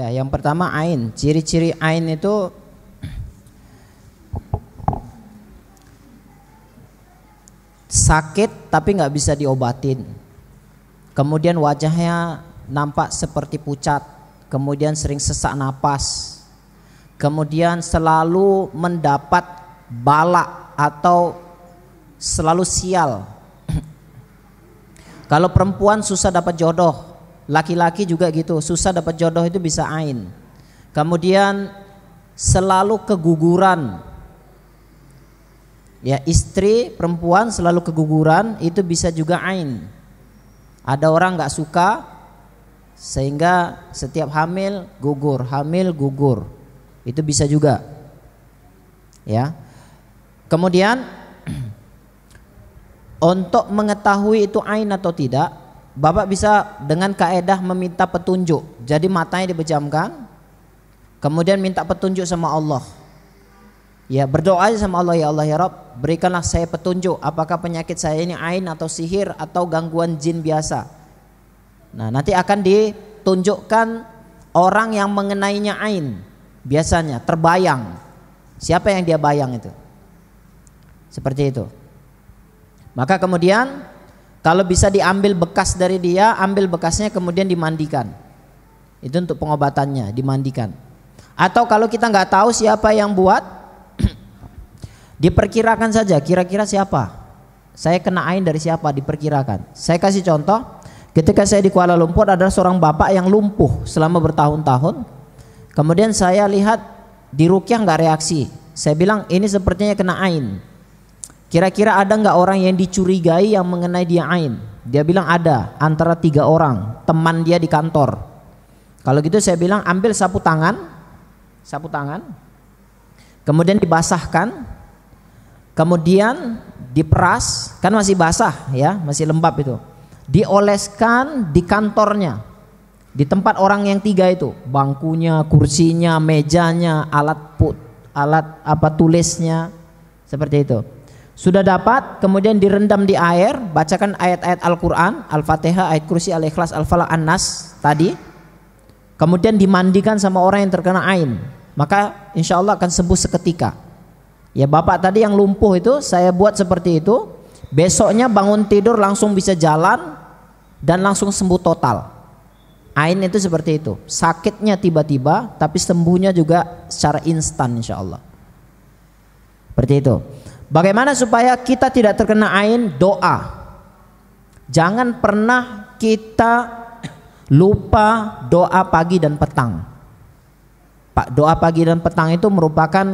Ya, yang pertama ain. Ciri-ciri ain itu sakit tapi nggak bisa diobatin. Kemudian wajahnya nampak seperti pucat. Kemudian sering sesak napas. Kemudian selalu mendapat bala atau selalu sial. Kalau perempuan susah dapat jodoh, laki-laki juga gitu, susah dapat jodoh itu bisa ain. Kemudian selalu keguguran. Ya, istri perempuan selalu keguguran itu bisa juga ain. Ada orang nggak suka sehingga setiap hamil gugur. Itu bisa juga. Ya. Kemudian untuk mengetahui itu ain atau tidak, Bapak bisa dengan kaedah meminta petunjuk. Jadi matanya dipejamkan, kemudian minta petunjuk sama Allah. Ya, berdoa aja sama Allah, ya Allah ya Rabb, berikanlah saya petunjuk apakah penyakit saya ini ain atau sihir atau gangguan jin biasa. Nah, nanti akan ditunjukkan orang yang mengenainya ain. Biasanya terbayang. Siapa yang dia bayang itu? Seperti itu. Maka kemudian kalau bisa diambil bekas dari dia, ambil bekasnya kemudian dimandikan. Itu untuk pengobatannya, dimandikan. Atau kalau kita nggak tahu siapa yang buat, diperkirakan saja kira-kira siapa. Saya kena ain dari siapa, diperkirakan. Saya kasih contoh, ketika saya di Kuala Lumpur ada seorang bapak yang lumpuh selama bertahun-tahun. Kemudian saya lihat di rukyah nggak reaksi. Saya bilang ini sepertinya kena ain. Kira-kira ada nggak orang yang dicurigai yang mengenai dia ain? Dia bilang ada, antara 3 orang, teman dia di kantor. Kalau gitu saya bilang ambil sapu tangan, kemudian dibasahkan, kemudian diperas, kan masih basah ya, masih lembab itu. Dioleskan di kantornya, di tempat orang yang 3 itu, bangkunya, kursinya, mejanya, alat tulisnya, seperti itu. Sudah dapat, kemudian direndam di air, bacakan ayat-ayat Al-Quran, Al-Fatihah, ayat kursi, Al-Ikhlas, Al-Falaq, An-Nas tadi. Kemudian dimandikan sama orang yang terkena ain, maka insya Allah akan sembuh seketika. Ya, bapak tadi yang lumpuh itu saya buat seperti itu. Besoknya bangun tidur langsung bisa jalan dan langsung sembuh total. Ain itu seperti itu, sakitnya tiba-tiba tapi sembuhnya juga secara instan insya Allah. Seperti itu. Bagaimana supaya kita tidak terkena ain? Doa. Jangan pernah kita lupa doa pagi dan petang. Doa pagi dan petang itu merupakan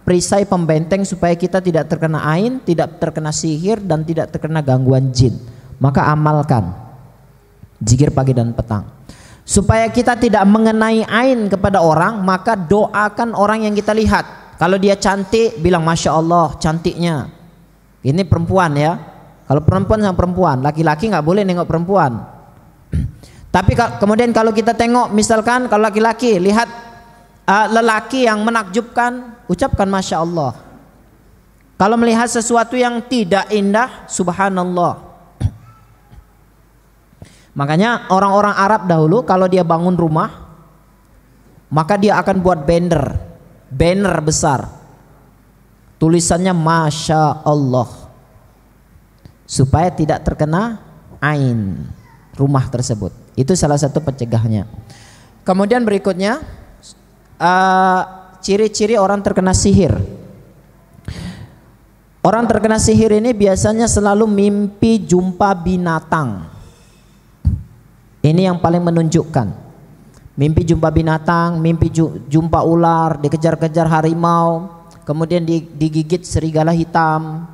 perisai pembenteng supaya kita tidak terkena ain, tidak terkena sihir dan tidak terkena gangguan jin. Maka amalkan zikir pagi dan petang. Supaya kita tidak mengenai ain kepada orang, maka doakan orang yang kita lihat. Kalau dia cantik, bilang Masya Allah cantiknya. Ini perempuan ya. Kalau perempuan sama perempuan, laki-laki nggak boleh nengok perempuan. Tapi kemudian kalau kita tengok, misalkan kalau laki-laki lihat lelaki yang menakjubkan, ucapkan Masya Allah. Kalau melihat sesuatu yang tidak indah, Subhanallah. Makanya orang-orang Arab dahulu kalau dia bangun rumah, maka dia akan buat banner besar, tulisannya Masya Allah, supaya tidak terkena ain rumah tersebut. Itu salah satu pencegahnya. Kemudian berikutnya ciri-ciri orang terkena sihir. Orang terkena sihir ini biasanya selalu mimpi jumpa binatang. Ini yang paling menunjukkan. Mimpi jumpa binatang, mimpi jumpa ular, dikejar-kejar harimau, kemudian digigit serigala hitam.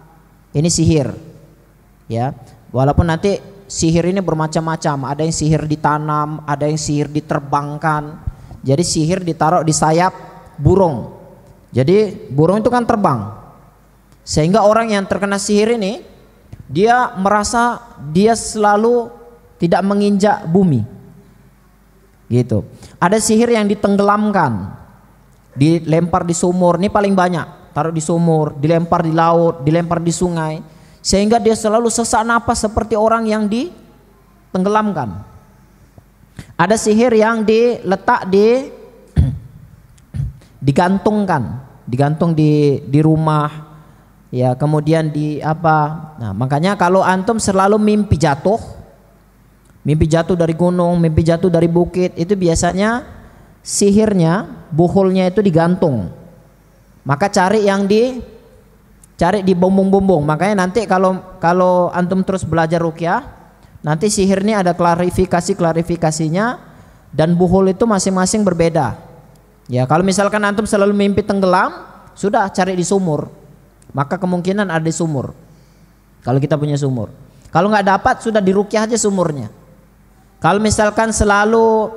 Ini sihir. Ya, walaupun nanti sihir ini bermacam-macam. Ada yang sihir ditanam, ada yang sihir diterbangkan. Jadi sihir ditaruh di sayap burung. Jadi burung itu kan terbang. Sehingga orang yang terkena sihir ini, dia merasa dia selalu tidak menginjak bumi. Gitu. Ada sihir yang ditenggelamkan, dilempar di sumur, ini paling banyak. Taruh di sumur, dilempar di laut, dilempar di sungai, sehingga dia selalu sesak napas seperti orang yang ditenggelamkan. Ada sihir yang diletak di digantung di rumah, ya, kemudian di apa. Nah, makanya kalau antum selalu mimpi jatuh dari gunung, mimpi jatuh dari bukit, itu biasanya sihirnya, buhulnya itu digantung. Maka cari di bumbung-bumbung. Makanya nanti kalau antum terus belajar ruqyah, nanti sihir ini ada klarifikasinya, dan buhul itu masing-masing berbeda. Ya, kalau misalkan antum selalu mimpi tenggelam, sudah cari di sumur. Maka kemungkinan ada di sumur. Kalau kita punya sumur. Kalau nggak dapat, sudah diruqyah aja sumurnya. Kalau misalkan selalu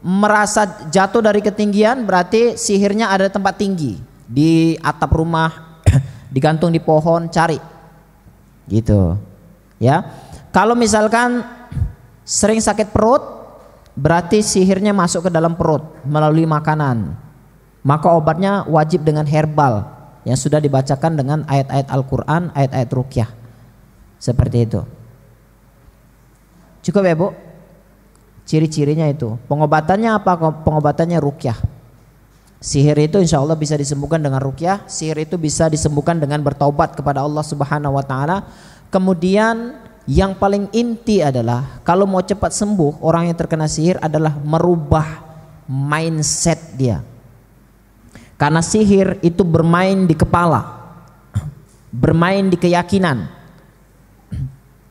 merasa jatuh dari ketinggian, berarti sihirnya ada tempat tinggi, di atap rumah, digantung di pohon, cari gitu ya. Kalau misalkan sering sakit perut, berarti sihirnya masuk ke dalam perut melalui makanan, maka obatnya wajib dengan herbal yang sudah dibacakan dengan ayat-ayat Al-Quran, ayat-ayat ruqyah, seperti itu. Cukup ya Bu? Ciri-cirinya itu. Pengobatannya apa? Pengobatannya ruqyah. Sihir itu insya Allah bisa disembuhkan dengan ruqyah. Sihir itu bisa disembuhkan dengan bertaubat kepada Allah Subhanahu wa taala. Kemudian yang paling inti adalah kalau mau cepat sembuh orang yang terkena sihir adalah merubah mindset dia. Karena sihir itu bermain di kepala, bermain di keyakinan.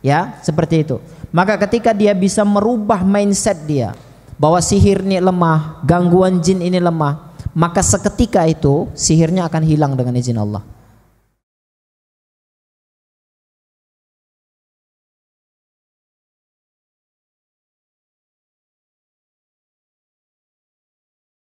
Ya, seperti itu. Maka ketika dia bisa merubah mindset dia bahwa sihir ini lemah, gangguan jin ini lemah, maka seketika itu sihirnya akan hilang dengan izin Allah.